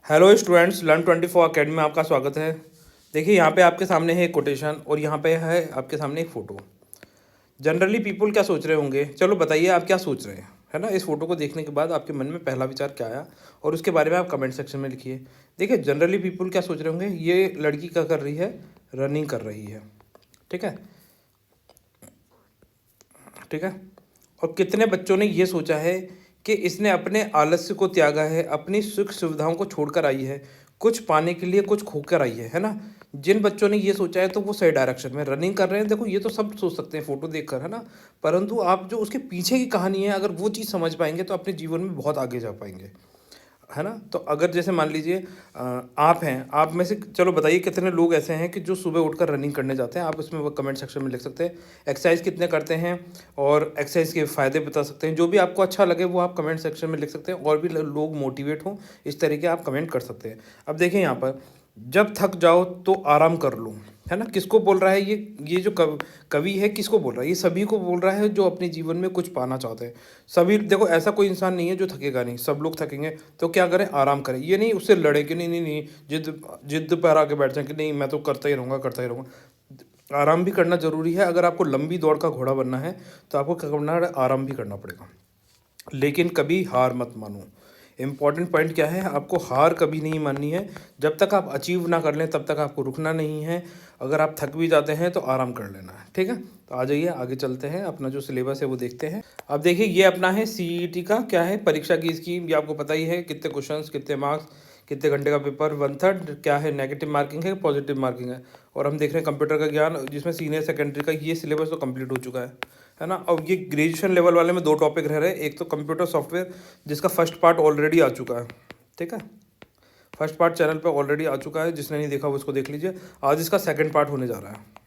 Hello students, Learn24 academy में आपका स्वागत है। देखिए यहाँ पे आपके सामने है एक कोटेशन और यहाँ पे है आपके सामने एक फ़ोटो। जनरली पीपल क्या सोच रहे होंगे, चलो बताइए आप क्या सोच रहे हैं, है ना। इस फोटो को देखने के बाद आपके मन में पहला विचार क्या आया और उसके बारे में आप कमेंट सेक्शन में लिखिए। देखिए जनरली पीपल क्या सोच रहे होंगे, ये लड़की क्या कर रही है, रनिंग कर रही है। ठीक है, ठीक है। और कितने बच्चों ने ये सोचा है कि इसने अपने आलस्य को त्यागा है, अपनी सुख सुविधाओं को छोड़कर आई है, कुछ पाने के लिए कुछ खोकर आई है ना। जिन बच्चों ने ये सोचा है तो वो सही डायरेक्शन में रनिंग कर रहे हैं। देखो ये तो सब सोच सकते हैं फोटो देखकर, है ना। परंतु आप जो उसके पीछे की कहानी है, अगर वो चीज़ समझ पाएंगे तो अपने जीवन में बहुत आगे जा पाएंगे, है ना। तो अगर जैसे मान लीजिए आप हैं, आप में से चलो बताइए कितने लोग ऐसे हैं कि जो सुबह उठकर रनिंग करने जाते हैं। आप उसमें वो कमेंट सेक्शन में लिख सकते हैं एक्सरसाइज कितने करते हैं और एक्सरसाइज के फ़ायदे बता सकते हैं। जो भी आपको अच्छा लगे वो आप कमेंट सेक्शन में लिख सकते हैं, और भी लोग मोटिवेट हों इस तरीके आप कमेंट कर सकते हैं। अब देखिए यहाँ पर, जब थक जाओ तो आराम कर लो, है ना। किसको बोल रहा है ये जो कवि है, किसको बोल रहा है, ये सभी को बोल रहा है जो अपने जीवन में कुछ पाना चाहते हैं। सभी, देखो ऐसा कोई इंसान नहीं है जो थकेगा नहीं, सब लोग थकेंगे। तो क्या करें, आराम करें। ये नहीं उससे लड़े कि नहीं नहीं नहीं, जिद जिद पर आके बैठ जाए कि नहीं मैं तो करता ही रहूँगा करता ही रहूँगा। आराम भी करना जरूरी है। अगर आपको लंबी दौड़ का घोड़ा बनना है तो आपको क्या करना है, आराम भी करना पड़ेगा। लेकिन कभी हार मत मानो। इम्पॉर्टेंट पॉइंट क्या है, आपको हार कभी नहीं माननी है। जब तक आप अचीव ना कर लें तब तक आपको रुकना नहीं है। अगर आप थक भी जाते हैं तो आराम कर लेना है, ठीक है। तो आ जाइए आगे चलते हैं, अपना जो सिलेबस है वो देखते हैं। अब देखिए ये अपना है सीईटी का, क्या है परीक्षा की स्कीम, ये आपको पता ही है। कितने क्वेश्चंस, कितने मार्क्स, कितने घंटे का पेपर, 1/3 क्या है, नेगेटिव मार्किंग है, पॉजिटिव मार्किंग है। और हम देख रहे हैं कंप्यूटर का ज्ञान, जिसमें सीनियर सेकेंडरी का ये सिलेबस तो कंप्लीट हो चुका है ना। अब ये ग्रेजुएशन लेवल वाले में दो टॉपिक रह रहे हैं। एक तो कंप्यूटर सॉफ्टवेयर, जिसका फर्स्ट पार्ट ऑलरेडी आ चुका है, ठीक है। फर्स्ट पार्ट चैनल पे ऑलरेडी आ चुका है, जिसने नहीं देखा वो उसको देख लीजिए। आज इसका सेकंड पार्ट होने जा रहा है।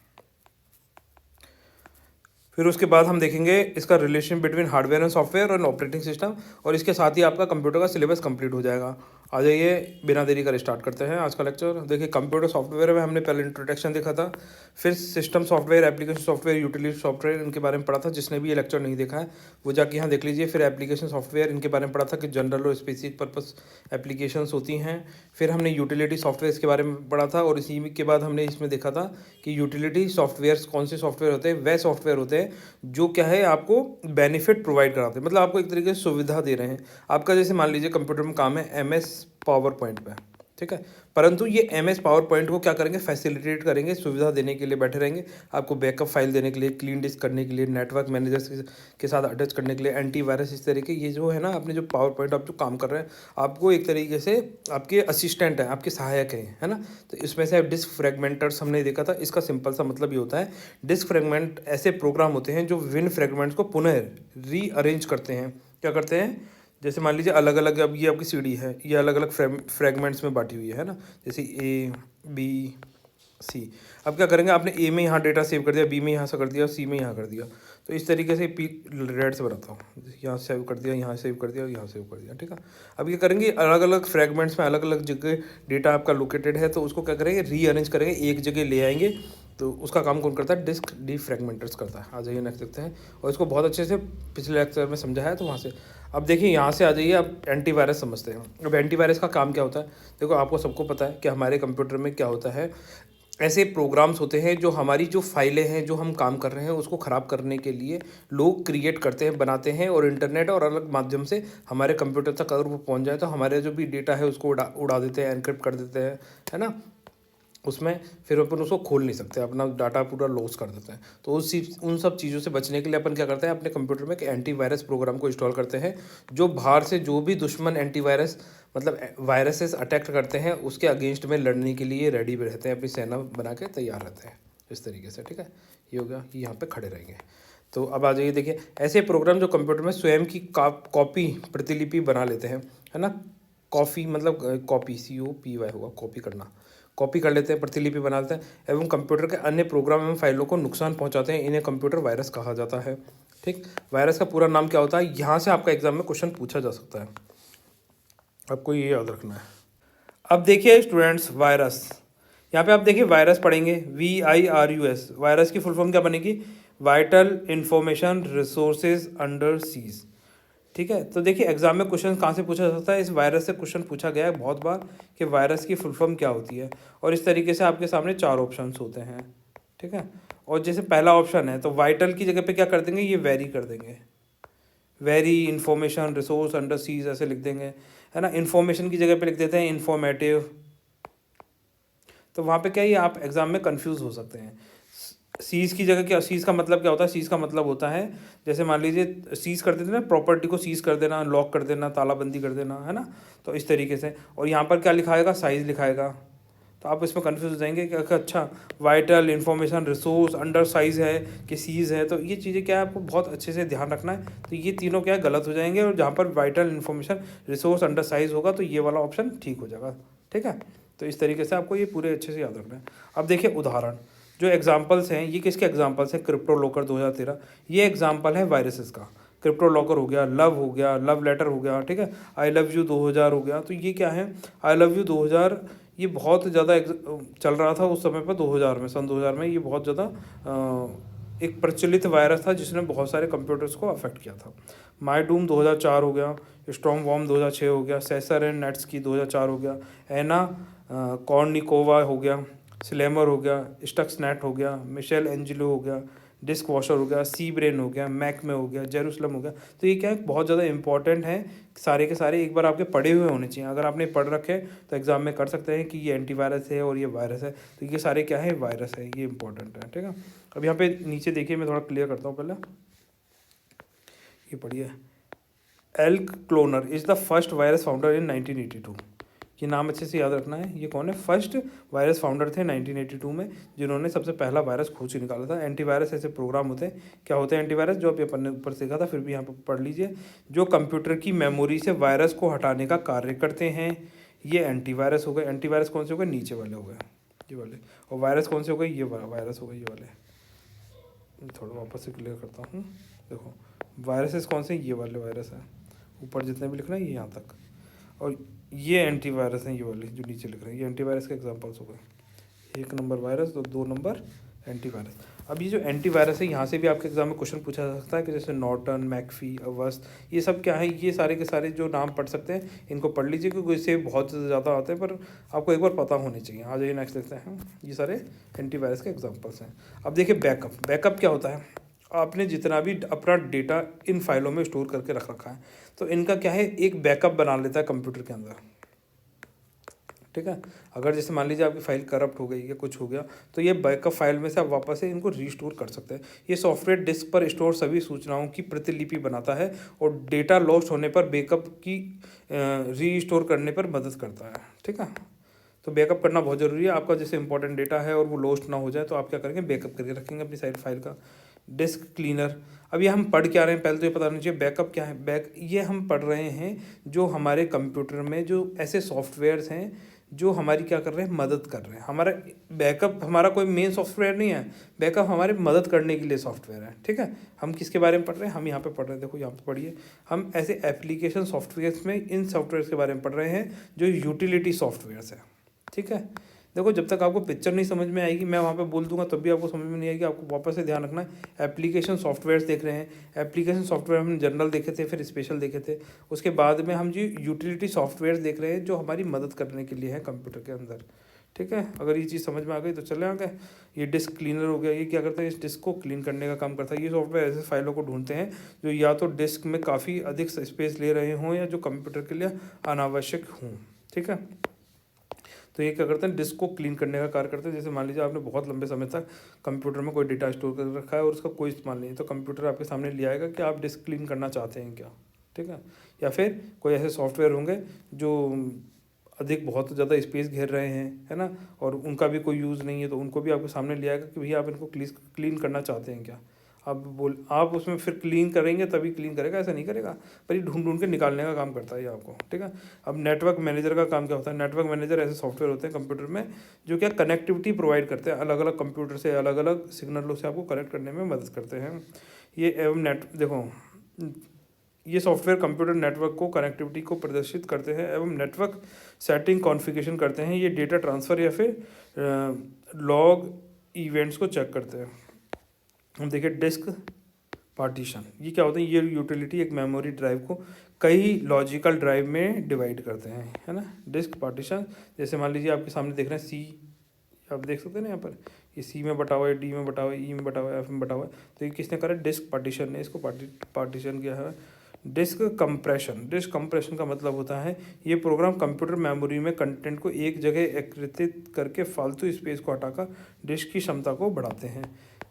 फिर उसके बाद हम देखेंगे इसका relation between hardware and software और ऑपरेटिंग सिस्टम, और इसके साथ ही आपका कंप्यूटर का सिलेबस कंप्लीट हो जाएगा। आ जाइए बिना देरी कर स्टार्ट करते हैं आज का लेक्चर। देखिए कंप्यूटर सॉफ्टवेयर में हमने पहले इंट्रोडक्शन देखा था, फिर system software, application software, utility software, इनके बारे में पढ़ा था। जिसने भी ये लेक्चर नहीं देखा है वो जाके यहाँ देख लीजिए। फिर एप्लीकेशन सॉफ्टवेयर, इनके बारे में पढ़ा था कि जनरल और स्पेसिफिक पर्पस एप्लीकेशंस होती हैं। फिर हमने यूटिलिटी सॉफ्टवेयर के बारे में पढ़ा था, और इसी के बाद हमने इसमें देखा था कि यूटिलिटी सॉफ्टवेयर कौन से सॉफ्टवेयर होते हैं। वह सॉफ्टवेयर होते हैं जो क्या है, आपको बेनिफिट प्रोवाइड कराते हैं, मतलब आपको एक तरीके से सुविधा दे रहे हैं। आपका जैसे मान लीजिए कंप्यूटर में काम है MS पावर पॉइंट पे, ठीक है। परंतु ये MS पावर पॉइंट को क्या करेंगे, फैसिलिटेट करेंगे, सुविधा देने के लिए बैठे रहेंगे। आपको बैकअप फाइल देने के लिए, क्लीन डिस्क करने के लिए, नेटवर्क मैनेजर्स के साथ अटैच करने के लिए, एंटीवायरस, इस तरीके ये जो है ना, अपने जो पावर पॉइंट आप जो काम कर रहे हैं, आपको एक तरीके से आपके असिस्टेंट हैं, आपके सहायक हैं, है ना। तो इसमें से डिस्क फ्रेगमेंटर्स हमने देखा था। इसका सिंपल सा मतलब ये होता है, डिस्क फ्रेगमेंट ऐसे प्रोग्राम होते हैं जो विन फ्रेगमेंट्स को पुनः रीअरेंज करते हैं। क्या करते हैं, जैसे मान लीजिए अलग अलग, अब ये आपकी सीडी है, ये अलग अलग फ्रेगमेंट्स में बांटी हुई है ना, जैसे A B C। अब क्या करेंगे, आपने ए में यहाँ डेटा सेव कर दिया, बी में यहाँ से कर दिया, सी में यहाँ कर दिया। तो इस तरीके से पी रेड से बनाता हूँ, यहाँ सेव कर दिया, यहाँ सेव कर दिया, यहाँ सेव कर दिया, ठीक है। अब ये करेंगे, अलग अलग फ्रेगमेंट्स में अलग अलग जगह डेटा आपका लोकेटेड है, तो उसको क्या करेंगे, रीअरेंज करेंगे, एक जगह ले आएंगे। तो उसका काम कौन करता है, डिस्क डीफ्रेगमेंटर्स करता है। आ जाइए नेक्स्ट देखते हैं, और इसको बहुत अच्छे से पिछले लेक्चर में समझा है, तो वहाँ से अब देखिए यहाँ से आ जाइए। अब एंटीवायरस समझते हैं। अब एंटीवायरस का काम क्या होता है, देखो आपको सबको पता है कि हमारे कंप्यूटर में क्या होता है, ऐसे प्रोग्राम्स होते हैं जो हमारी जो फाइलें हैं, जो हम काम कर रहे हैं उसको ख़राब करने के लिए लोग क्रिएट करते हैं, बनाते हैं, और इंटरनेट और अलग माध्यम से हमारे कंप्यूटर तक अगर वो पहुंच जाए तो हमारे जो भी डेटा है उसको उड़ा देते हैं, एनक्रिप्ट कर देते हैं, है ना। उसमें फिर अपन उसको खोल नहीं सकते, अपना डाटा पूरा लॉस कर देते हैं। तो उन सब चीज़ों से बचने के लिए अपन क्या करते हैं, अपने कंप्यूटर में एक एंटीवायरस प्रोग्राम को इंस्टॉल करते हैं, जो बाहर से जो भी दुश्मन एंटीवायरस मतलब वायरसेस अटैक करते हैं उसके अगेंस्ट में लड़ने के लिए रेडी भी रहते हैं, अपनी सेना बना के तैयार रहते हैं इस तरीके से, ठीक है। ये हो गया कि यहाँ पे खड़े रहेंगे। तो अब आ जाइए, देखिए ऐसे प्रोग्राम जो कंप्यूटर में स्वयं की कॉपी प्रतिलिपि बना लेते हैं, है ना। कॉपी मतलब कॉपी COPY होगा, कॉपी करना, कॉपी कर लेते हैं, प्रतिलिपि बना लेते हैं, एवं कंप्यूटर के अन्य प्रोग्राम एवं फाइलों को नुकसान पहुंचाते हैं। इन्हें कंप्यूटर वायरस कहा जाता है, ठीक। वायरस का पूरा नाम क्या होता है, यहाँ से आपका एग्जाम में क्वेश्चन पूछा जा सकता है, आपको ये याद रखना है। अब देखिए स्टूडेंट्स, वायरस, यहाँ पे आप देखिए वायरस पढ़ेंगे, VIRUS। वायरस की फुल फॉर्म क्या बनेगी, vital information resources under seize, ठीक है। तो देखिए एग्जाम में क्वेश्चन कहाँ से पूछा जा सकता है, इस वायरस से क्वेश्चन पूछा गया है बहुत बार कि वायरस की फुल फॉर्म क्या होती है, और इस तरीके से आपके सामने 4 ऑप्शंस होते हैं। ठीक है। और जैसे पहला ऑप्शन है तो वाइटल की जगह पे क्या कर देंगे, ये वेरी कर देंगे, very information resource under seize ऐसे लिख देंगे, है ना। इन्फॉर्मेशन की जगह पे लिख देते हैं इंफॉर्मेटिव। तो वहाँ पे क्या है, आप एग्जाम में कंफ्यूज हो सकते हैं। सीज की जगह क्या, सीज का मतलब क्या होता है, सीज का मतलब होता है जैसे मान लीजिए सीज कर देते ना, प्रॉपर्टी को सीज कर देना, लॉक कर देना, तालाबंदी कर देना, है ना। तो इस तरीके से, और यहाँ पर क्या लिखाएगा, साइज लिखाएगा। तो आप इसमें कंफ्यूज हो जाएंगे कि अच्छा vital information resource under size है कि सीज है, तो ये चीज़ें क्या है आपको बहुत अच्छे से ध्यान रखना है। तो ये तीनों क्या है गलत हो जाएंगे, और जहाँ पर vital information resource under size होगा तो ये वाला ऑप्शन ठीक हो जाएगा। ठीक है। तो इस तरीके से आपको ये पूरे अच्छे से याद रखना है। अब देखिए उदाहरण, जो एग्जाम्पल्स हैं ये किसके एग्जाम्पल्स हैं, क्रिप्टो लॉकर 2013, ये एग्जाम्पल है वायरसेस का। क्रिप्टो लॉकर हो गया, लव हो गया, लव लेटर हो गया, ठीक है, आई लव यू 2000 हो गया। तो ये क्या है, आई लव यू 2000, ये बहुत ज़्यादा चल रहा था उस समय पर, 2000 में, सन 2000 में ये बहुत ज़्यादा एक प्रचलित वायरस था जिसने बहुत सारे कंप्यूटर्स को अफेक्ट किया था। माई डूम 2004 हो गया, स्ट्रॉन्ग वॉर्म 2006 हो गया, सेसर एंड नेट्स की 2004 हो गया, एना कॉर्निकोवा हो गया, स्लेमर हो गया, स्टक्सनेट हो गया, मिशेल एंजिलो हो गया, डिस्क वॉशर हो गया, सी ब्रेन हो गया, मैक में हो गया, जेरूसलम हो गया। तो ये क्या है बहुत ज़्यादा इंपॉर्टेंट है, सारे के सारे एक बार आपके पढ़े हुए होने चाहिए। अगर आपने पढ़ रखे तो एग्जाम में कर सकते हैं कि ये एंटीवायरस है और ये वायरस है, तो ये सारे क्या है वायरस है, ये इंपॉर्टेंट है। ठीक है। अब यहाँ पे नीचे देखिए, मैं थोड़ा क्लियर करता हूँ पहले, ये पढ़िए, Elk Cloner is the first virus founder in 1982। ये नाम अच्छे से याद रखना है, ये कौन है, फर्स्ट वायरस फाउंडर थे 1982 में, जिन्होंने सबसे पहला वायरस खोज के निकाला था। एंटीवायरस ऐसे प्रोग्राम होते हैं, क्या होते हैं एंटीवायरस, जो अभी अपन ने ऊपर सीखा था, फिर भी यहाँ पर पढ़ लीजिए, जो कंप्यूटर की मेमोरी से वायरस को हटाने का कार्य करते हैं, ये एंटीवायरस हो गए। एंटीवायरस कौन से हो गए, नीचे वाले हो गए, ये वाले। और वायरस कौन से हो गए, ये वायरस हो गए, ये वाले। थोड़ा वापस से क्लियर करता हूँ, देखो वायरसेस कौन से, ये वाले वायरस हैं, ऊपर जितने भी लिख रहे हैं ये यहाँ तक, और ये एंटीवायरस हैं, ये वाले जो नीचे लिख रहे हैं, ये एंटीवायरस के एग्जांपल्स हो गए। 1 नंबर वायरस, तो 2 नंबर एंटीवायरस। अब ये जो एंटीवायरस है, यहाँ से भी आपके एग्जाम में क्वेश्चन पूछा जा सकता है कि जैसे नॉर्टन, मैकफी, अवस्त, ये सब क्या है, ये सारे के सारे जो नाम पढ़ सकते हैं इनको पढ़ लीजिए, क्योंकि इससे बहुत ज़्यादा आते हैं, पर आपको एक बार पता होने चाहिए। आ जाइए नेक्स्ट देखते हैं, ये सारे एंटीवायरस के एग्जाम्पल्स हैं। अब देखिए बैकअप, बैकअप क्या होता है, आपने जितना भी अपना डेटा इन फाइलों में स्टोर करके रख रखा है, तो इनका क्या है एक बैकअप बना लेता है कंप्यूटर के अंदर। ठीक है। अगर जैसे मान लीजिए आपकी फाइल करप्ट हो गई या कुछ हो गया, तो ये बैकअप फाइल में से आप वापस से इनको रीस्टोर कर सकते हैं। ये सॉफ्टवेयर डिस्क पर स्टोर सभी सूचनाओं की प्रतिलिपि बनाता है और डेटा लॉस्ट होने पर बैकअप की रीस्टोर करने पर मदद करता है। ठीक है। तो बैकअप करना बहुत ज़रूरी है। आपका जैसे इंपॉर्टेंट डेटा है और वो लॉस्ट ना हो जाए, तो आप क्या करेंगे, बैकअप करके रखेंगे अपनी साइड फाइल का। डिस्क क्लीनर, अब ये हम पढ़ क्या रहे हैं, पहले तो ये पता होना चाहिए बैकअप क्या है। ये हम पढ़ रहे हैं जो हमारे कंप्यूटर में जो ऐसे सॉफ्टवेयर्स हैं जो हमारी क्या कर रहे हैं, मदद कर रहे हैं। हमारा बैकअप हमारा कोई मेन सॉफ्टवेयर नहीं है, बैकअप हमारे मदद करने के लिए सॉफ्टवेयर है। ठीक है। हम किसके बारे में पढ़ रहे हैं, हम यहाँ पे पढ़ रहे हैं, देखो यहाँ पे पढ़िए, हम ऐसे एप्लीकेशन सॉफ्टवेयर्स में इन सॉफ्टवेयर्स के बारे में पढ़ रहे हैं जो यूटिलिटी सॉफ्टवेयर्स है। ठीक है। देखो जब तक आपको पिक्चर नहीं समझ में आएगी, मैं वहाँ पे बोल दूंगा तब भी आपको समझ में नहीं आएगी। आपको वापस से ध्यान रखना है, एप्लीकेशन सॉफ्टवेयर्स देख रहे हैं, एप्लीकेशन सॉफ्टवेयर हम जनरल देखे थे, फिर स्पेशल देखे थे, उसके बाद में हम जी यूटिलिटी सॉफ्टवेयर्स देख रहे हैं जो हमारी मदद करने के लिए है कंप्यूटर के अंदर। ठीक है। अगर ये चीज़ समझ में आ गई तो चले आगे। ये डिस्क क्लीनर हो गया, ये क्या करता है, इस डिस्क को क्लीन करने का काम करता है। ये सॉफ्टवेयर ऐसे फाइलों को ढूंढते हैं जो या तो डिस्क में काफ़ी अधिक स्पेस ले रहे हों या जो कंप्यूटर के लिए अनावश्यक हों। ठीक है। तो ये क्या करते हैं, डिस्क को क्लीन करने का कार्य करते हैं। जैसे मान लीजिए आपने बहुत लंबे समय तक कंप्यूटर में कोई डेटा स्टोर कर रखा है और उसका कोई इस्तेमाल नहीं है, तो कंप्यूटर आपके सामने ले आएगा कि आप डिस्क क्लीन करना चाहते हैं क्या। ठीक है। या फिर कोई ऐसे सॉफ्टवेयर होंगे जो अधिक बहुत ज़्यादा स्पेस घेर रहे हैं, है ना, और उनका भी कोई यूज़ नहीं है, तो उनको भी आपके सामने ले आएगा कि भैया आप इनको क्लीन करना चाहते हैं क्या। आप उसमें फिर क्लीन करेंगे तभी क्लीन करेगा, ऐसा नहीं करेगा, पर ये ढूंढ ढूंढ के निकालने का काम करता है ये आपको। ठीक है। अब नेटवर्क मैनेजर का काम क्या होता है, नेटवर्क मैनेजर ऐसे सॉफ्टवेयर होते हैं कंप्यूटर में जो क्या कनेक्टिविटी प्रोवाइड करते हैं, अलग अलग कंप्यूटर से अलग अलग सिग्नलों से आपको कनेक्ट करने में मदद करते हैं। ये एवं देखो, ये सॉफ्टवेयर कंप्यूटर नेटवर्क को कनेक्टिविटी को प्रदर्शित करते हैं एवं नेटवर्क सेटिंग कॉन्फ़िगरेशन करते हैं। ये डेटा ट्रांसफ़र या फिर लॉग इवेंट्स को चेक करते हैं। हम देखिए डिस्क पार्टीशन, ये क्या होता है, ये यूटिलिटी एक मेमोरी ड्राइव को कई लॉजिकल ड्राइव में डिवाइड करते हैं, है ना। डिस्क पार्टीशन, जैसे मान लीजिए आपके सामने देख रहे हैं सी, आप देख सकते हैं ना यहाँ पर, ये सी में बटा हुआ है, डी में बटा हुआ है, ई में बटा हुआ है, एफ में बटा हुआ है। तो ये किसने करा, डिस्क पार्टीशन ने इसको पार्टीशन किया है। डिस्क कंप्रेशन, डिस्क कंप्रेशन का मतलब होता है ये प्रोग्राम कंप्यूटर मेमोरी में कंटेंट को एक जगह एकत्रित करके फालतू स्पेस को हटाकर डिस्क की क्षमता को बढ़ाते हैं।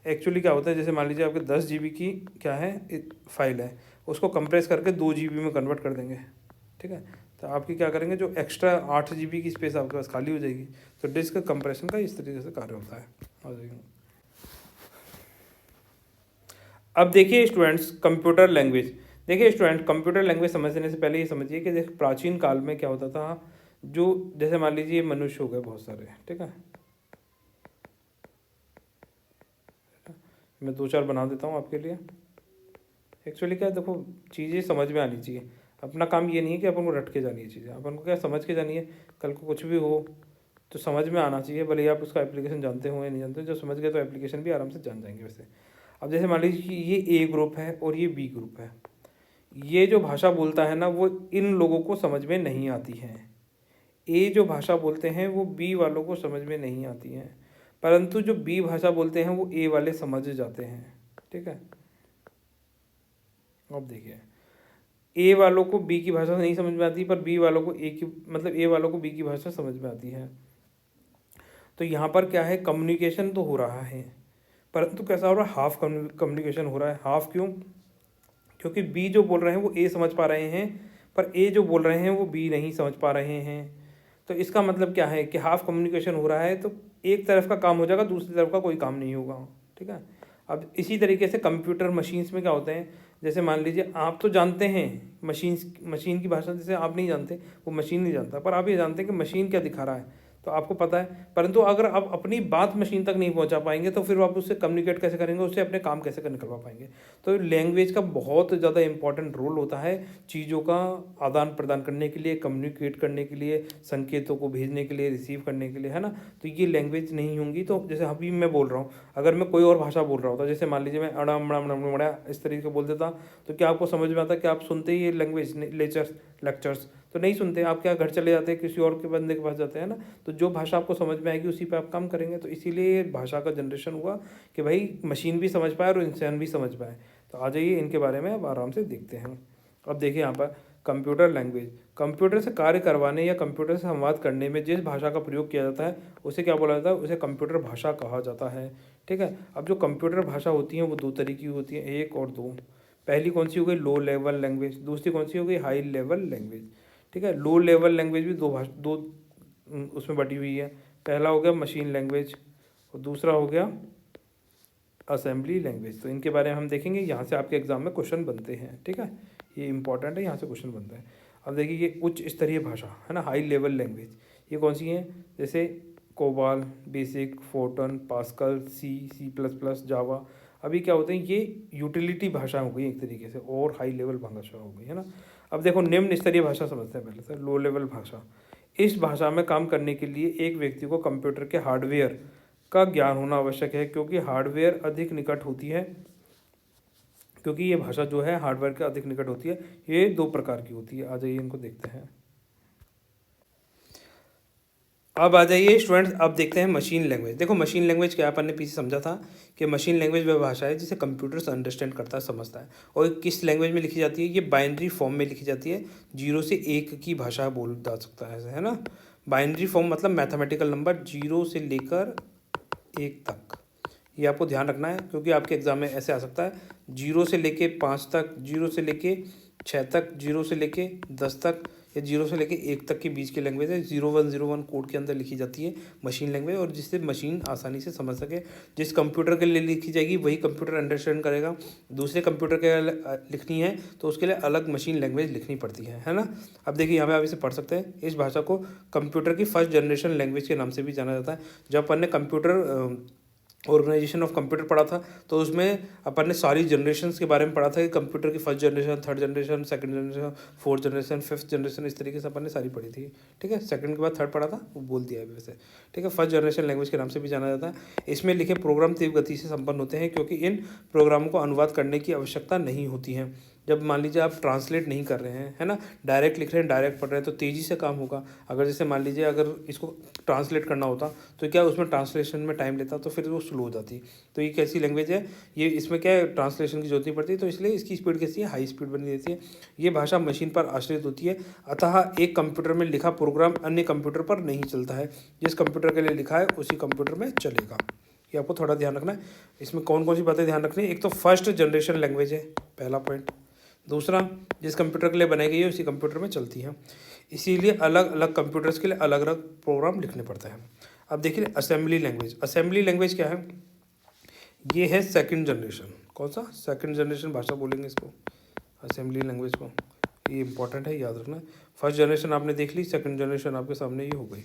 एक्चुअली क्या होता है, जैसे मान लीजिए आपके 10 GB की क्या है फाइल है, उसको कंप्रेस करके 2 GB में कन्वर्ट कर देंगे, ठीक है। तो आपकी क्या करेंगे, जो एक्स्ट्रा 8 GB की स्पेस आपके पास खाली हो जाएगी। तो डिस्क कंप्रेशन का इस तरीके से कार्य होता है। आ जाइए, अब देखिए स्टूडेंट्स कंप्यूटर लैंग्वेज। देखिए स्टूडेंट, कंप्यूटर लैंग्वेज समझने से पहले ये समझिए कि देखिए प्राचीन काल में क्या होता था, जो जैसे मान लीजिए मनुष्य हो गए बहुत सारे, ठीक है, मैं 2-4 बना देता हूँ आपके लिए। एक्चुअली क्या है, देखो चीज़ें समझ में आनी चाहिए। अपना काम ये नहीं है कि अपन को रट के जानी है चीज़ें, अपन को क्या समझ के जानी है। कल को कुछ भी हो तो समझ में आना चाहिए, भले ही आप उसका एप्लीकेशन जानते हो या नहीं जानते। जो समझ गए तो एप्लीकेशन भी आराम से जान जाएंगे वैसे। अब जैसे मान लीजिए कि ये ए ग्रुप है और ये बी ग्रुप है, ये जो भाषा बोलता है ना वो इन लोगों को समझ में नहीं आती है। ए जो भाषा बोलते हैं वो बी वालों को समझ में नहीं आती है, परंतु जो बी भाषा बोलते हैं वो ए वाले समझ जाते हैं, ठीक है। अब देखिए, ए वालों को बी की भाषा नहीं समझ में आती, पर बी वालों को ए की, मतलब ए वालों को बी की भाषा समझ में आती है। तो यहाँ पर क्या है, कम्युनिकेशन तो हो रहा है, परंतु कैसा हो रहा है, हाफ कम्युनिकेशन हो रहा है। हाफ क्यों, क्योंकि बी जो बोल रहे हैं वो ए समझ पा रहे हैं, पर ए जो बोल रहे हैं वो बी नहीं समझ पा रहे हैं। तो इसका मतलब क्या है कि हाफ कम्युनिकेशन हो रहा है, तो एक तरफ का काम हो जाएगा, दूसरी तरफ का कोई काम नहीं होगा, ठीक है। अब इसी तरीके से कंप्यूटर मशीन्स में क्या होते हैं, जैसे मान लीजिए आप तो जानते हैं मशीन की भाषा, जैसे आप नहीं जानते, वो मशीन नहीं जानता, पर आप ये जानते हैं कि मशीन क्या दिखा रहा है, तो आपको पता है। परंतु अगर आप अपनी बात मशीन तक नहीं पहुंचा पाएंगे तो फिर आप उससे कम्युनिकेट कैसे करेंगे, उससे अपने काम कैसे निकलवा पाएंगे। तो लैंग्वेज का बहुत ज़्यादा इंपॉर्टेंट रोल होता है चीज़ों का आदान प्रदान करने के लिए, कम्युनिकेट करने के लिए, संकेतों को भेजने के लिए, रिसीव करने के लिए, है ना। तो ये लैंग्वेज नहीं होंगी तो जैसे अभी मैं बोल रहा हूँ, अगर मैं कोई और भाषा बोल रहा होता, जैसे मान लीजिए मैं अड़ा मड़ा मड़ा मड़ा इस तरीके से बोल देता, तो क्या आपको समझ में आता कि आप सुनते ही ये लैंग्वेज लेक्चर्स तो नहीं सुनते, आप क्या घर चले जाते हैं, किसी और के बंदे के पास जाते हैं ना। तो जो भाषा आपको समझ में आएगी उसी पे आप काम करेंगे। तो इसीलिए भाषा का जनरेशन हुआ कि भाई मशीन भी समझ पाए और इंसान भी समझ पाए। तो आ जाइए इनके बारे में अब आराम से देखते हैं। अब देखिए यहाँ पर कंप्यूटर लैंग्वेज, कंप्यूटर से कार्य करवाने या कंप्यूटर से संवाद करने में जिस भाषा का प्रयोग किया जाता है उसे क्या बोला जाता है, उसे कंप्यूटर भाषा कहा जाता है, ठीक है। अब जो कंप्यूटर भाषा होती है वो 2 तरह की होती है, 1 और 2। पहली कौन सी हो गई, लो लेवल लैंग्वेज, दूसरी कौन सी हो गई, हाई लेवल लैंग्वेज, ठीक है। लो लेवल लैंग्वेज भी दो उसमें बटी हुई है। पहला हो गया मशीन लैंग्वेज और दूसरा हो गया असेंबली लैंग्वेज। तो इनके बारे में हम देखेंगे, यहाँ से आपके एग्जाम में क्वेश्चन बनते हैं, ठीक है। ये इंपॉर्टेंट है, यहाँ से क्वेश्चन बनता है। अब देखिए ये उच्च स्तरीय भाषा है ना, हाई लेवल लैंग्वेज, ये कौन सी है, जैसे कोबाल, बेसिक, फोर्टन, पास्कल, सी++, जावा। अभी क्या होते हैं, ये यूटिलिटी भाषा हो गई एक तरीके से, और हाई लेवल भाषा हो गई, है ना। अब देखो निम्न स्तरीय भाषा समझते हैं पहले से, लो लेवल भाषा। इस भाषा में काम करने के लिए एक व्यक्ति को कंप्यूटर के हार्डवेयर का ज्ञान होना आवश्यक है, क्योंकि हार्डवेयर अधिक निकट होती है, क्योंकि ये भाषा जो है हार्डवेयर के अधिक निकट होती है। ये 2 प्रकार की होती है। आ जाइए इनको देखते हैं। अब आ जाइए स्टूडेंट्स, अब देखते हैं मशीन लैंग्वेज। देखो मशीन लैंग्वेज क्या, अपन ने पीछे समझा था कि मशीन लैंग्वेज वह भाषा है जिसे कंप्यूटर से अंडरस्टैंड करता है, समझता है। और किस लैंग्वेज में लिखी जाती है, ये बाइनरी फॉर्म में लिखी जाती है। 0 से 1 की भाषा बोल जा सकता है ना। बाइनरी फॉर्म मतलब मैथमेटिकल नंबर 0 से लेकर 1 तक, ये आपको ध्यान रखना है, क्योंकि आपके एग्जाम में ऐसे आ सकता है 0 से लेके 5 तक, 0 से लेके 6 तक, 0 से लेके 10 तक, या 0 से लेके 1 तक के बीच की लैंग्वेज है। 0101 कोड के अंदर लिखी जाती है मशीन लैंग्वेज, और जिससे मशीन आसानी से समझ सके। जिस कंप्यूटर के लिए लिखी जाएगी वही कंप्यूटर अंडरस्टैंड करेगा। दूसरे कंप्यूटर के लिखनी है तो उसके लिए अलग मशीन लैंग्वेज लिखनी पड़ती है ना। अब देखिए यहाँ पे आप इसे पढ़ सकते हैं। इस भाषा को कंप्यूटर की फर्स्ट जनरेशन लैंग्वेज के नाम से भी जाना जाता है। जब अपन ने कंप्यूटर ऑर्गेनाइजेशन ऑफ कंप्यूटर पढ़ा था, तो उसमें अपन ने सारी जनरेशन्स के बारे में पढ़ा था कि कंप्यूटर की first generation, third generation, second generation, fourth generation, fifth generation, इस तरीके से अपन ने सारी पढ़ी थी। ठीक है, सेकंड के बाद थर्ड पढ़ा था, वो बोल दिया है वैसे। ठीक है, फर्स्ट जनरेशन लैंग्वेज के नाम से भी जाना जाता है। इसमें लिखे प्रोग्राम तीव्र गति से संपन्न होते हैं क्योंकि इन प्रोग्रामों को अनुवाद करने की आवश्यकता नहीं होती है। जब मान लीजिए आप ट्रांसलेट नहीं कर रहे हैं, है ना, डायरेक्ट लिख रहे हैं, डायरेक्ट पढ़ रहे हैं, तो तेज़ी से काम होगा। अगर जैसे मान लीजिए अगर इसको ट्रांसलेट करना होता तो क्या उसमें ट्रांसलेशन में टाइम लेता, तो फिर वो स्लो हो जाती। तो ये कैसी लैंग्वेज है, ये इसमें क्या है, ट्रांसलेशन की जरूरत नहीं पड़ती, तो इसलिए इसकी स्पीड कैसी है, हाई स्पीड बनी रहती है। ये भाषा मशीन पर आश्रित होती है, अतः एक कंप्यूटर में लिखा प्रोग्राम अन्य कंप्यूटर पर नहीं चलता है। जिस कंप्यूटर के लिए लिखा है उसी कंप्यूटर में चलेगा। ये आपको थोड़ा ध्यान रखना है। इसमें कौन कौन सी बातें ध्यान रखनी है, एक तो फर्स्ट जनरेशन लैंग्वेज है, पहला पॉइंट। दूसरा, जिस कंप्यूटर के लिए बनाई गई है उसी कंप्यूटर में चलती है, इसीलिए अलग अलग कंप्यूटर्स के लिए अलग अलग प्रोग्राम लिखने पड़ते हैं। अब देखिए असेंबली लैंग्वेज। असेंबली लैंग्वेज क्या है, ये है सेकंड जनरेशन। कौन सा, सेकंड जनरेशन भाषा बोलेंगे इसको, असेंबली लैंग्वेज को। ये इंपॉर्टेंट है, याद रखना। फर्स्ट जनरेशन आपने देख ली, सेकंड जनरेशन आपके सामने ये हो गई।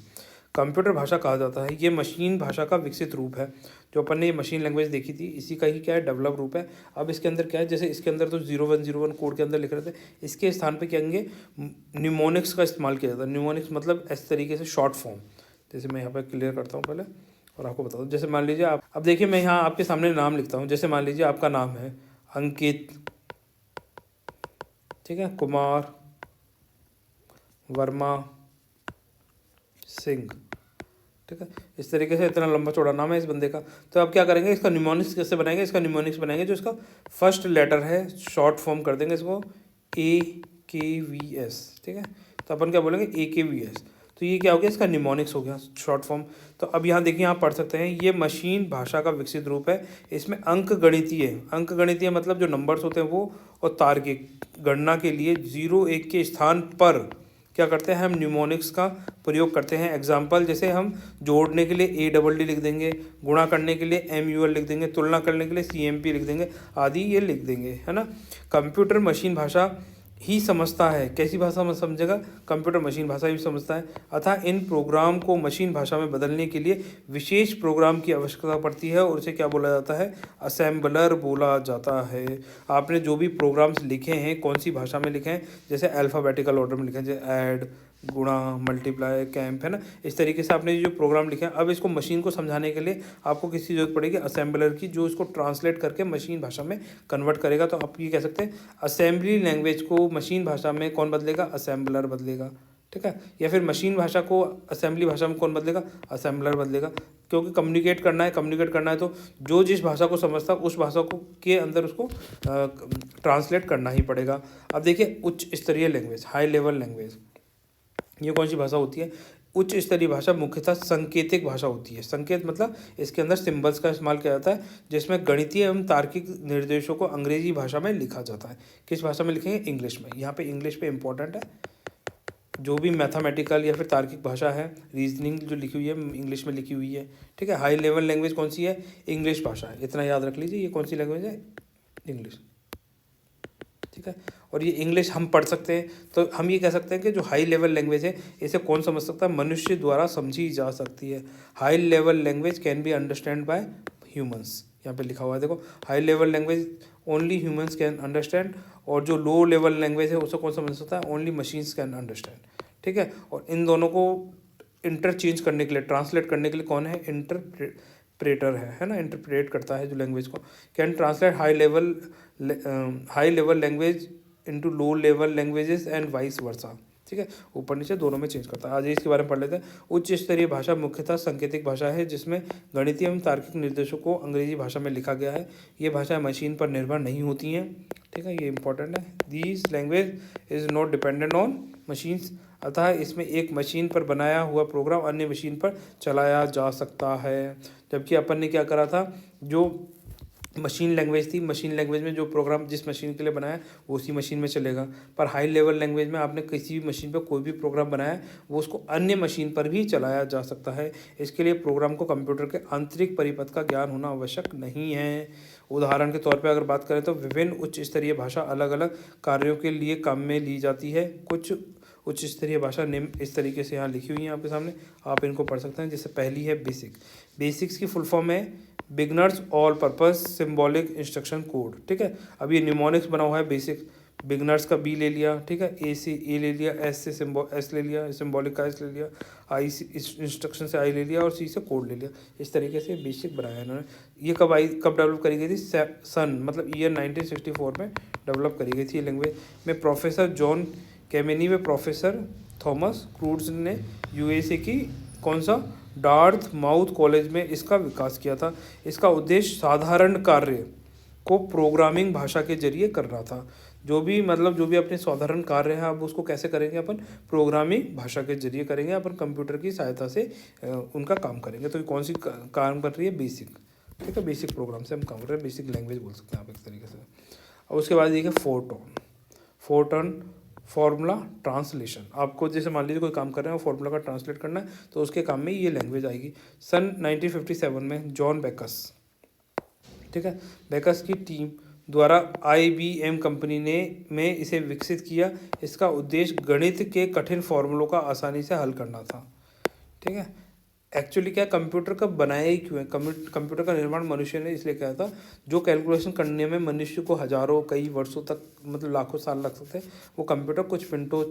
कंप्यूटर भाषा कहा जाता है, ये मशीन भाषा का विकसित रूप है। जो अपन ने ये मशीन लैंग्वेज देखी थी, इसी का ही क्या है, डेवलप रूप है। अब इसके अंदर क्या है, जैसे इसके अंदर तो 0101 कोड के अंदर लिख रहे थे, इसके स्थान पे क्या होंगे, न्यूमोनिक्स का इस्तेमाल किया जाता है। न्यूमोनिक्स मतलब इस तरीके से शॉर्ट फॉर्म। जैसे मैं यहाँ पर क्लियर करता हूँ पहले और आपको बता दूँ। जैसे मान लीजिए आप, अब देखिए मैं यहाँ आपके सामने नाम लिखता हूँ। जैसे मान लीजिए आपका नाम है अंकित, ठीक है, कुमार वर्मा सिंह, ठीक है, इस तरीके से इतना लंबा चौड़ा नाम है इस बंदे का। तो अब क्या करेंगे, इसका न्यूमोनिक्स कैसे बनाएंगे, इसका न्यूमोनिक्स बनाएंगे, जो इसका फर्स्ट लेटर है शॉर्ट फॉर्म कर देंगे इसको AKVS। ठीक है, तो अपन क्या बोलेंगे, AKVS। तो ये क्या हो गया, इसका न्यूमोनिक्स हो गया, शॉर्ट फॉर्म। तो अब यहाँ देखिए, आप पढ़ सकते हैं, ये मशीन भाषा का विकसित रूप है। इसमें अंक गणितीय मतलब जो नंबर्स होते हैं वो, और तार्किक गणना के लिए 0 1 के स्थान पर क्या करते हैं, हम न्यूमोनिक्स का प्रयोग करते हैं। एग्जाम्पल, जैसे हम जोड़ने के लिए ADD लिख देंगे, गुणा करने के लिए MUL लिख देंगे, तुलना करने के लिए CMP लिख देंगे, आदि ये लिख देंगे, है ना। कंप्यूटर मशीन भाषा ही समझता है। कैसी भाषा में समझेगा, कंप्यूटर मशीन भाषा ही समझता है। अतः इन प्रोग्राम को मशीन भाषा में बदलने के लिए विशेष प्रोग्राम की आवश्यकता पड़ती है और उसे क्या बोला जाता है, असेंबलर बोला जाता है। आपने जो भी प्रोग्राम्स लिखे हैं कौन सी भाषा में लिखे हैं, जैसे अल्फ़ाबेटिकल ऑर्डर में लिखे हैं, जैसे ऐड, गुणा, मल्टीप्लाई, कैंप, है ना, इस तरीके से आपने जो प्रोग्राम लिखे हैं, अब इसको मशीन को समझाने के लिए आपको किसी जरूरत पड़ेगी, असेंबलर की, जो इसको ट्रांसलेट करके मशीन भाषा में कन्वर्ट करेगा। तो आप ये कह सकते हैं असेंबली लैंग्वेज को मशीन भाषा में कौन बदलेगा, असेंबलर बदलेगा। ठीक है, या फिर मशीन भाषा को असेंबली भाषा में कौन बदलेगा, असेंबलर बदलेगा। क्योंकि कम्युनिकेट करना है तो जो जिस भाषा को समझता है उस भाषा को के अंदर उसको ट्रांसलेट करना ही पड़ेगा। अब देखिए उच्च स्तरीय लैंग्वेज, हाई लेवल लैंग्वेज, ये कौन सी भाषा होती है, उच्च स्तरीय भाषा मुख्यतः संकेतिक भाषा होती है। संकेत मतलब इसके अंदर सिंबल्स का इस्तेमाल किया जाता है, जिसमें गणितीय एवं तार्किक निर्देशों को अंग्रेजी भाषा में लिखा जाता है। किस भाषा में लिखेंगे, इंग्लिश में। यहाँ पे इंग्लिश पे इंपॉर्टेंट है, जो भी मैथमेटिकल या फिर तार्किक भाषा है, रीजनिंग जो लिखी हुई है इंग्लिश में लिखी हुई है। ठीक है, हाई लेवल लैंग्वेज कौन सी है, इंग्लिश भाषा है, इतना याद रख लीजिए। ये कौन सी लैंग्वेज है, इंग्लिश। ठीक है, और ये इंग्लिश हम पढ़ सकते हैं, तो हम ये कह सकते हैं कि जो हाई लेवल लैंग्वेज है इसे कौन समझ सकता है, मनुष्य द्वारा समझी जा सकती है। High level language can be understand by humans, यहाँ पे लिखा हुआ है देखो, high level language only humans can understand, और जो लो लेवल लैंग्वेज है उसे कौन समझ सकता है, ओनली मशीन्स कैन अंडरस्टैंड। ठीक है, और इन दोनों को इंटरचेंज करने के लिए, ट्रांसलेट करने के लिए कौन है, इंटरप्रेटर है ना, इंटरप्रेट करता है जो लैंग्वेज को। Can translate high level language into low level languages and vice versa. ठीक है, ऊपर नीचे दोनों में चेंज करता है। आज इसके बारे में पढ़ लेते हैं। उच्च स्तरीय भाषा मुख्यतः सांकेतिक भाषा है, जिसमें गणितीय एवं तार्किक निर्देशों को अंग्रेजी भाषा में लिखा गया है। ये भाषा मशीन पर निर्भर नहीं होती हैं। ठीक है, ये इंपॉर्टेंट है। This language is not dependent on machines, अतः इसमें एक मशीन पर बनाया हुआ प्रोग्राम अन्य मशीन पर चलाया जा सकता है। जबकि अपन ने क्या करा था, जो मशीन लैंग्वेज थी, मशीन लैंग्वेज में जो प्रोग्राम जिस मशीन के लिए बनाया वो उसी मशीन में चलेगा। पर हाई लेवल लैंग्वेज में आपने किसी भी मशीन पर कोई भी प्रोग्राम बनाया वो उसको अन्य मशीन पर भी चलाया जा सकता है। इसके लिए प्रोग्राम को कंप्यूटर के आंतरिक परिपथ का ज्ञान होना आवश्यक नहीं है। उदाहरण के तौर पर अगर बात करें तो विभिन्न उच्च स्तरीय भाषा अलग अलग कार्यों के लिए काम में ली जाती है। कुछ उच्च स्तरीय भाषा निम्न इस तरीके से यहाँ लिखी हुई है आपके सामने, आप इनको पढ़ सकते हैं। जैसे पहली है बेसिक। बेसिक्स की फुल फॉर्म है beginners all purpose symbolic instruction code, ठीक है। अब ये निमोनिक्स बना हुआ है बेसिक, बिगनर्स का बी ले लिया, ठीक है, ए से ए ले लिया, एस से एस ले लिया, सिम्बॉलिक का एस ले लिया, आई से इंस्ट्रक्शन से आई ले लिया और सी से कोड ले लिया। इस तरीके से बेसिक बनाया इन्होंने। ये कब डेवलप करी गई थी? सन मतलब ईयर 1964 में डेवलप करी गई थी ये लैंग्वेज में। प्रोफेसर जॉन केमेनी व प्रोफेसर थॉमस क्रूड्स ने यूएसए की कौन सा डार्थ माउथ कॉलेज में इसका विकास किया था। इसका उद्देश्य साधारण कार्य को प्रोग्रामिंग भाषा के जरिए करना था। जो भी अपने साधारण कार्य है अब उसको कैसे करेंगे अपन? प्रोग्रामिंग भाषा के जरिए करेंगे, अपन कंप्यूटर की सहायता से उनका काम करेंगे। तो कौन सी काम कर रही है? बेसिक, ठीक है, बेसिक प्रोग्राम से हम काम कर रहे हैं, बेसिक लैंग्वेज बोल सकते हैं आप एक तरीके से। और उसके बाद देखिए फोटोन फॉर्मूला ट्रांसलेशन। आपको जैसे मान लीजिए कोई काम कर रहे हैं और फॉर्मूला का ट्रांसलेट करना है तो उसके काम में ये लैंग्वेज आएगी। सन 1957 में जॉन बेकस, ठीक है, बेकस की टीम द्वारा IBM कंपनी में इसे विकसित किया। इसका उद्देश्य गणित के कठिन फॉर्मूलों का आसानी से हल करना था, ठीक है। एक्चुअली क्या कंप्यूटर का बनाया ही क्यों है? कंप्यूटर का निर्माण मनुष्य ने इसलिए किया था, जो कैलकुलेशन करने में मनुष्य को हजारों कई वर्षों तक मतलब लाखों साल लग सकते हैं, वो कंप्यूटर कुछ मिनटों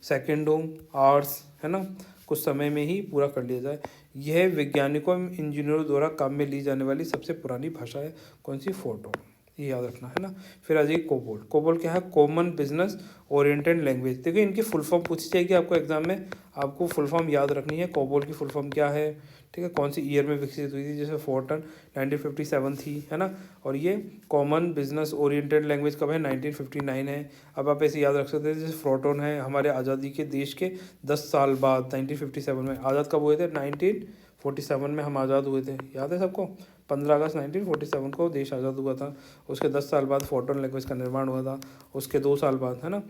सेकंडों आवर्स, है ना, कुछ समय में ही पूरा कर लिया जाए। यह वैज्ञानिकों एवं इंजीनियरों द्वारा काम में ली जाने वाली सबसे पुरानी भाषा है। कौन सी? फोटो, ये याद रखना है ना। फिर आ जाइए कोबोल क्या है? Common business oriented language. देखिए इनकी फुल फॉर्म पूछी जाएगी आपको एग्जाम में, आपको फुल फॉर्म याद रखनी है। कोबोल की फुल फॉर्म क्या है, ठीक है, कौन सी ईयर में विकसित हुई थी? जैसे फोर्टन 1957 थी, है ना। और ये कॉमन बिजनेस ओरिएंटेड लैंग्वेज कब है? 1959 है। अब आप ऐसे याद रख सकते हैं, जैसे फोर्टन है हमारे आज़ादी के देश के 10 साल बाद 1957 में। आज़ाद कब हुए थे? 1947 में हम आज़ाद हुए थे, याद है सबको। 15 अगस्त 1947 को देश आज़ाद हुआ था। उसके 10 साल बाद फोर्टन लैंग्वेज का निर्माण हुआ था। उसके 2 साल बाद, है ना,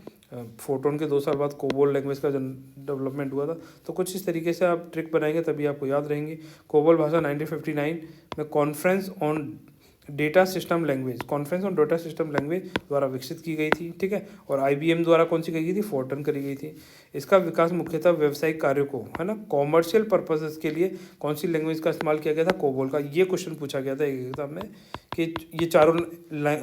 फोर्टन के 2 साल बाद कोबोल लैंग्वेज का डेवलपमेंट हुआ था। तो कुछ इस तरीके से आप ट्रिक बनाएंगे तभी आपको याद रहेंगी। कोबोल भाषा 1959 में conference on data system language द्वारा विकसित की गई थी, ठीक है। और IBM द्वारा कौन सी की गई थी? फोर्टन करी गई थी। इसका विकास मुख्यतः व्यावसायिक कार्यों को, है ना, कॉमर्शियल पर्पसेस के लिए कौन सी लैंग्वेज का इस्तेमाल किया गया था? कोबोल का। ये क्वेश्चन पूछा गया था एग्जाम में कि ये चारों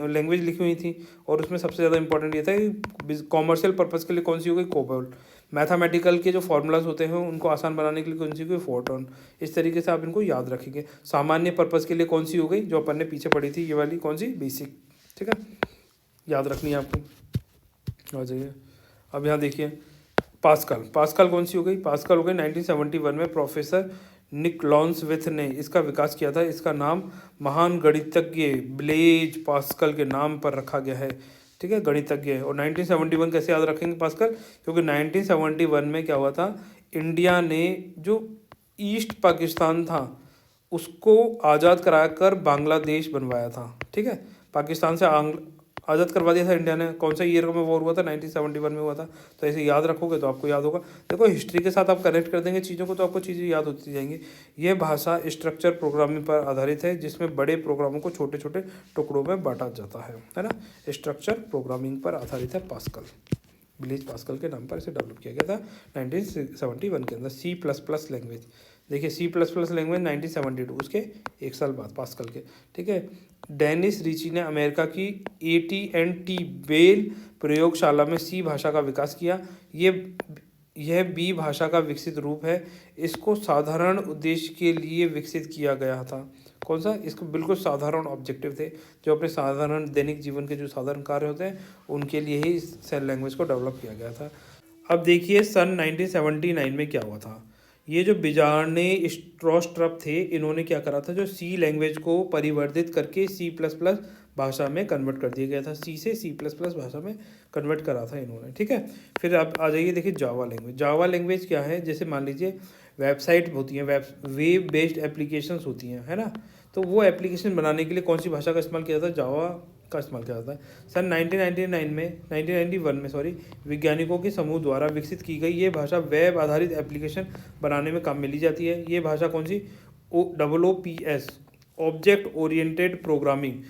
लैंग्वेज लिखी हुई थी और उसमें सबसे ज़्यादा इंपॉर्टेंट ये था कि कॉमर्शियल पर्पस के लिए कौन सी हो गई? कोबोल। मैथमेटिकल के जो फॉर्मूलाज होते हैं उनको आसान बनाने के लिए कौन सी हो गई? फोर्टन। इस तरीके से आप इनको याद रखेंगे। सामान्य पर्पस के लिए कौन सी हो गई? जो अपन ने पीछे पढ़ी थी, ये वाली कौन सी? बेसिक, ठीक है, याद रखनी है आपको। आ जाइए अब यहाँ देखिए पास्कल कौन सी हो गई? पास्कल हो गई 1971 में प्रोफेसर निक लॉन्सविथ ने इसका विकास किया था। इसका नाम महान गणितज्ञ ब्लेज पास्कल के नाम पर रखा गया है, ठीक है, गणितज्ञ है। और 1971 कैसे याद रखेंगे पास्कल? क्योंकि 1971 में क्या हुआ था? इंडिया ने जो ईस्ट पाकिस्तान था उसको आज़ाद कराकर बांग्लादेश बनवाया था, ठीक है। पाकिस्तान से आज़ाद करवा दिया था इंडिया ने। कौन सा ईयर में वॉर हुआ था? 1971 में हुआ था। तो ऐसे याद रखोगे तो आपको याद होगा। देखो हिस्ट्री के साथ आप कनेक्ट कर देंगे चीज़ों को तो आपको चीज़ें याद होती जाएंगी। यह भाषा स्ट्रक्चर प्रोग्रामिंग पर आधारित है, जिसमें बड़े प्रोग्रामों को छोटे छोटे टुकड़ों में बांटा जाता है ना। स्ट्रक्चर प्रोग्रामिंग पर आधारित है पास्कल। ब्लेज पास्कल के नाम पर इसे डेवलप किया गया था 1971 के अंदर। C++ लैंग्वेज, देखिए C++ लैंग्वेज 1972, उसके 1 साल बाद पास्कल के, ठीक है। डेनिस रिची ने अमेरिका की AT&T बेल प्रयोगशाला में C भाषा का विकास किया। यह B भाषा का विकसित रूप है। इसको साधारण उद्देश्य के लिए विकसित किया गया था। कौन सा? इसको बिल्कुल साधारण ऑब्जेक्टिव थे, जो अपने साधारण दैनिक जीवन के जो साधारण कार्य होते हैं उनके लिए ही इस सेल लैंग्वेज को डेवलप किया गया था। अब देखिए सन 1979 में क्या हुआ था। ये जो बिजार्ने स्ट्रॉस्ट्रप थे, इन्होंने क्या करा था? जो C लैंग्वेज को परिवर्तित करके C++ भाषा में कन्वर्ट कर दिया गया था। C से C++ भाषा में कन्वर्ट करा था इन्होंने, ठीक है। फिर आप आ जाइए देखिए जावा लैंग्वेज क्या है? जैसे मान लीजिए वेबसाइट होती हैं, वेब बेस्ड एप्लीकेशंस होती हैं, है ना। तो वो एप्लीकेशन बनाने के लिए कौन सी भाषा का इस्तेमाल किया जाता है? जावा का इस्तेमाल किया जाता है। सन 1991 में वैज्ञानिकों के समूह द्वारा विकसित की गई ये भाषा वेब आधारित एप्लीकेशन बनाने में काम में ली जाती है। ये भाषा कौन सी? OOPS, ऑब्जेक्ट ओरिएंटेड प्रोग्रामिंग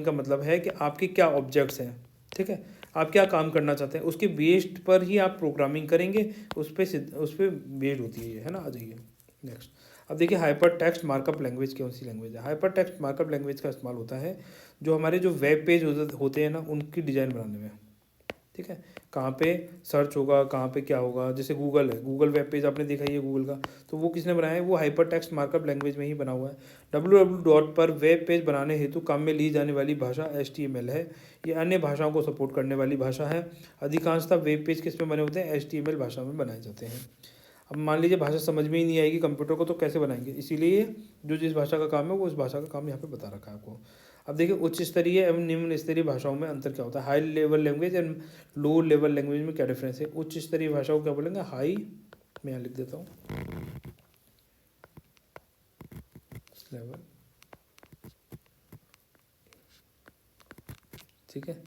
का मतलब है कि आपके क्या ऑब्जेक्ट्स हैं, ठीक है, आप क्या काम करना चाहते हैं उसके बेस्ड पर ही आप प्रोग्रामिंग करेंगे, उस पर बेस्ड होती है, है ना। आ जाइए नेक्स्ट। अब देखिए हाइपर टेक्स्ट मार्कअप लैंग्वेज कौन सी लैंग्वेज है। हाइपर टेक्स्ट मार्कअप लैंग्वेज का इस्तेमाल होता है जो हमारे जो वेब पेज होते हैं ना उनकी डिज़ाइन बनाने में। ठीक है, कहाँ पे सर्च होगा, कहाँ पे क्या होगा, जैसे गूगल है, गूगल वेब पेज आपने देखा ही है गूगल का, तो वो किसने बनाया है, वो हाइपर टेक्स्ट मार्कअप लैंग्वेज में ही बना हुआ है। www पर वेब पेज बनाने हेतु काम में ली जाने वाली भाषा HTML है। ये अन्य भाषाओं को सपोर्ट करने वाली भाषा है। अधिकांशतः वेब पेज किस में बने होते हैं, HTML भाषा में बनाए जाते हैं। अब मान लीजिए भाषा समझ में ही नहीं आएगी कंप्यूटर को, तो कैसे बनाएंगे, इसीलिए जो जिस भाषा का काम है वो उस भाषा का काम यहाँ पे बता रखा है आपको। अब देखिए उच्च स्तरीय एवं निम्न स्तरीय भाषाओं में अंतर क्या होता है। High level language and low level language में क्या डिफरेंस है। उच्च स्तरीय भाषाओं को क्या बोलेंगे, हाई, मैं यहाँ लिख देता हूँ लेवल, ठीक है,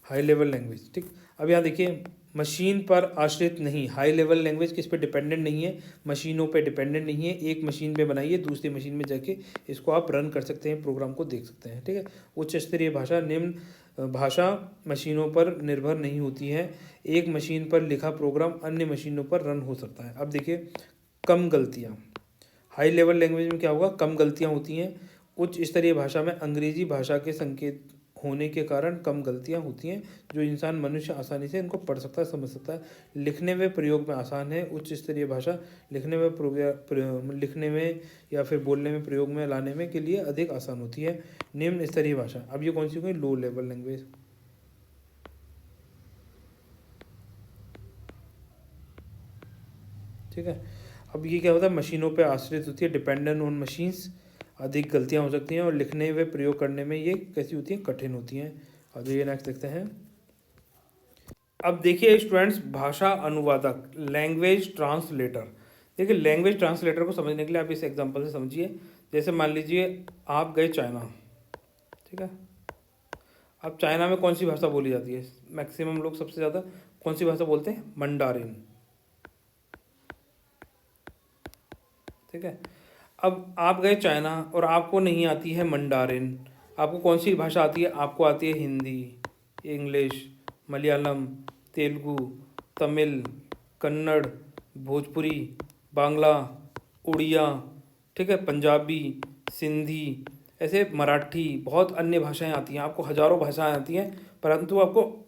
हाई लेवल लैंग्वेज। ठीक, अब यहाँ देखिए मशीन पर आश्रित नहीं, हाई लेवल लैंग्वेज किस पे डिपेंडेंट नहीं है, मशीनों पे डिपेंडेंट नहीं है। एक मशीन पे बनाइए, दूसरी मशीन में जाके इसको आप रन कर सकते हैं, प्रोग्राम को देख सकते हैं। ठीक है, उच्च स्तरीय भाषा, निम्न भाषा मशीनों पर निर्भर नहीं होती है। एक मशीन पर लिखा प्रोग्राम अन्य मशीनों पर रन हो सकता है। अब देखिए कम गलतियाँ, हाई लेवल लैंग्वेज में क्या होगा, कम गलतियाँ होती हैं। उच्च स्तरीय भाषा में अंग्रेजी भाषा के संकेत होने के कारण कम गलतियाँ होती हैं, जो इंसान मनुष्य आसानी से इनको पढ़ सकता है, समझ सकता है। लिखने में प्रयोग में आसान है। उच्च स्तरीय भाषा लिखने में या फिर बोलने में, प्रयोग में लाने में के लिए अधिक आसान होती है। निम्न स्तरीय भाषा, अब ये कौन सी होगी, लो लेवल लैंग्वेज। ठीक है, अब ये क्या होता है, मशीनों पे आश्रित होती है, डिपेंडेंट ऑन मशीन्स, अधिक गलतियां हो सकती हैं और लिखने व प्रयोग करने में ये कैसी होती हैं, कठिन होती हैं। और ये नेक्स्ट देखते हैं। अब देखिए स्टूडेंट्स, भाषा अनुवादक, लैंग्वेज ट्रांसलेटर। देखिए लैंग्वेज ट्रांसलेटर को समझने के लिए आप इस एग्जांपल से समझिए। जैसे मान लीजिए आप गए चाइना, ठीक है, अब चाइना में कौन सी भाषा बोली जाती है, मैक्सिमम लोग सबसे ज़्यादा कौन सी भाषा बोलते हैं, मंडारिन। ठीक है, अब आप गए चाइना और आपको नहीं आती है मंडारिन, आपको कौन सी भाषा आती है, आपको आती है हिंदी, इंग्लिश, मलयालम, तेलुगु, तमिल, कन्नड़, भोजपुरी, बांग्ला, उड़िया, ठीक है, पंजाबी, सिंधी, ऐसे मराठी, बहुत अन्य भाषाएं आती हैं, आपको हज़ारों भाषाएं आती हैं, परंतु आपको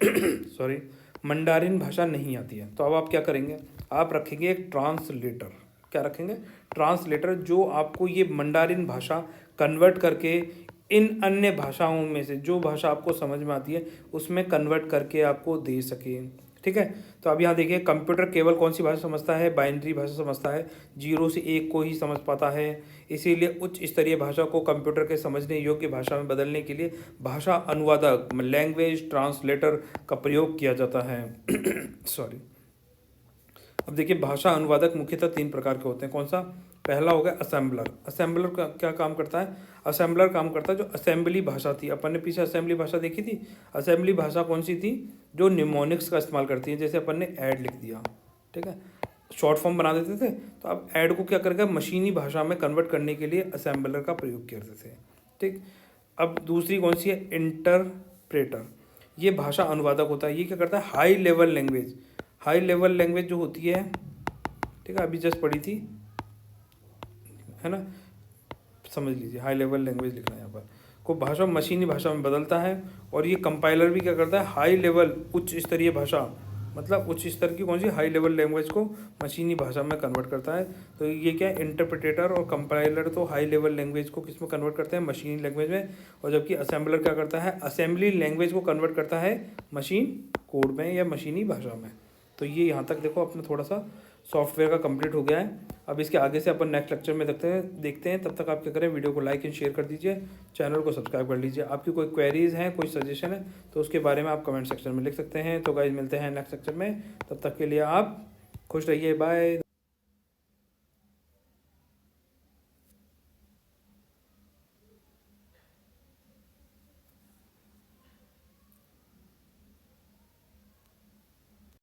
सॉरी मंडारिन भाषा नहीं आती है। तो अब आप क्या करेंगे, आप रखेंगे एक ट्रांसलेटर। क्या रखेंगे, ट्रांसलेटर, जो आपको ये मंडारिन भाषा कन्वर्ट करके इन अन्य भाषाओं में से जो भाषा आपको समझ में आती है उसमें कन्वर्ट करके आपको दे सके। ठीक है, तो अब यहाँ देखिए कंप्यूटर केवल कौन सी भाषा समझता है, बाइनरी भाषा समझता है, 0 से 1 को ही समझ पाता है। इसीलिए उच्च स्तरीय भाषा को कंप्यूटर के समझने योग्य भाषा में बदलने के लिए भाषा अनुवादक, लैंग्वेज ट्रांसलेटर का प्रयोग किया जाता है। सॉरी, अब देखिए भाषा अनुवादक मुख्यतः 3 प्रकार के होते हैं। कौन सा, पहला हो गया असेंबलर। असेंबलर का क्या काम करता है, असेंबलर काम करता है जो असेंबली भाषा थी, अपन ने पीछे असेंबली भाषा देखी थी। असेंबली भाषा कौन सी थी, जो निमोनिक्स का इस्तेमाल करती है। जैसे अपन ने ऐड लिख दिया, ठीक है, शॉर्ट फॉर्म बना देते थे, तो अब ऐड को क्या करेगा, मशीनी भाषा में कन्वर्ट करने के लिए असेंबलर का प्रयोग करते थे। ठीक, अब दूसरी कौन सी है, इंटरप्रेटर। ये भाषा अनुवादक होता है। ये क्या करता है, high level language, high level language जो होती है, ठीक है, अभी जस्ट पढ़ी थी, है ना, समझ लीजिए, हाई लेवल लैंग्वेज लिखना है यहाँ पर, को भाषा मशीनी भाषा में बदलता है। और ये कंपाइलर भी क्या करता है, हाई लेवल उच्च स्तरीय भाषा, मतलब उच्च स्तर की कौन सी, हाई लेवल लैंग्वेज को मशीनी भाषा में कन्वर्ट करता है। तो ये क्या है, इंटरप्रेटर और कंपाइलर तो हाई लेवल लैंग्वेज को किस में कन्वर्ट करते हैं, मशीनी लैंग्वेज में। और जबकि असेंबलर क्या करता है, असेंबली लैंग्वेज को कन्वर्ट करता है मशीन कोड में या मशीनी भाषा में। तो ये यहाँ तक देखो अपना थोड़ा सा सॉफ्टवेयर का कंप्लीट हो गया है। अब इसके आगे से अपन नेक्स्ट लेक्चर में देखते हैं। तब तक आप क्या करें, वीडियो को लाइक एंड शेयर कर दीजिए, चैनल को सब्सक्राइब कर लीजिए। आपकी कोई क्वेरीज हैं, कोई सजेशन है तो उसके बारे में आप कमेंट सेक्शन में लिख सकते हैं। तो गाइज मिलते हैं नेक्स्ट लेक्चर में, तब तक के लिए आप खुश रहिए, बाय।